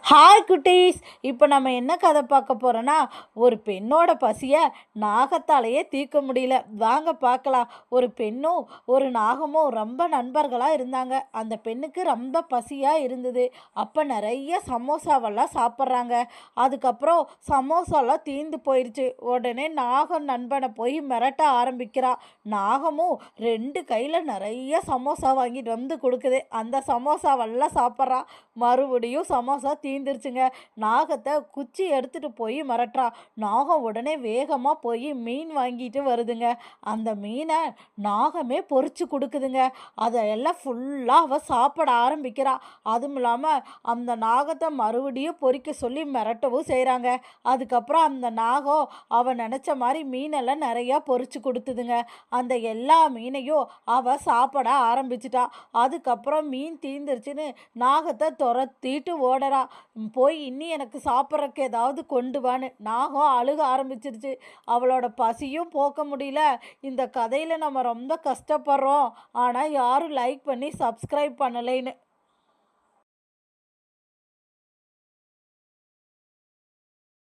Hi குட்டீஸ். இப்போ நம்ம என்ன கதை பார்க்க போகிறோன்னா, ஒரு பெண்ணோட பசியை நாகத்தாலேயே தீர்க்க முடியல. வாங்க பார்க்கலாம். ஒரு பெண்ணும் ஒரு நாகமும் ரொம்ப நண்பர்களாக இருந்தாங்க. அந்த பெண்ணுக்கு ரொம்ப பசியாக இருந்தது. அப்போ நிறைய சமோசாவெல்லாம் சாப்பிட்றாங்க. அதுக்கப்புறம் சமோசாலாம் தீர்ந்து போயிடுச்சு. உடனே நாகம் நண்பனை போய் மிரட்ட ஆரம்பிக்கிறா. நாகமும் ரெண்டு கையில் நிறைய சமோசா வாங்கிட்டு வந்து கொடுக்குது. அந்த சமோசாவெல்லாம் சாப்பிட்றா. மறுபடியும் சமோசா தீந்துருச்சுங்க. நாகத்தை குச்சி எடுத்துகிட்டு போய் மிரட்டுறா. நாகம் உடனே வேகமாக போய் மீன் வாங்கிட்டு வருதுங்க. அந்த மீனை நாகமே பொறிச்சு கொடுக்குதுங்க. அதையெல்லாம் ஃபுல்லாக அவள் சாப்பிட ஆரம்பிக்கிறா. அதுவும் இல்லாமல் அந்த நாகத்தை மறுபடியும் பொறிக்க சொல்லி மிரட்டவும் செய்கிறாங்க. அதுக்கப்புறம் அந்த நாகம் அவள் நினச்ச மாதிரி மீனெல்லாம் நிறையா பொறிச்சு கொடுத்துதுங்க. அந்த எல்லா மீனையும் அவள் சாப்பிட ஆரம்பிச்சிட்டா. அதுக்கப்புறம் மீன் தீந்துருச்சுன்னு நாகத்தை துரத்திட்டு ஓடுறா. போய் இன்னி எனக்கு சாப்பிட்றக்கு ஏதாவது கொண்டு வான்னு. நாகம் அழுக ஆரம்பிச்சிருச்சு. அவளோட பசியும் போக்க முடியல. இந்த கதையில் நம்ம ரொம்ப கஷ்டப்படுறோம். ஆனால் யாரும் லைக் பண்ணி சப்ஸ்கிரைப் பண்ணலைன்னு.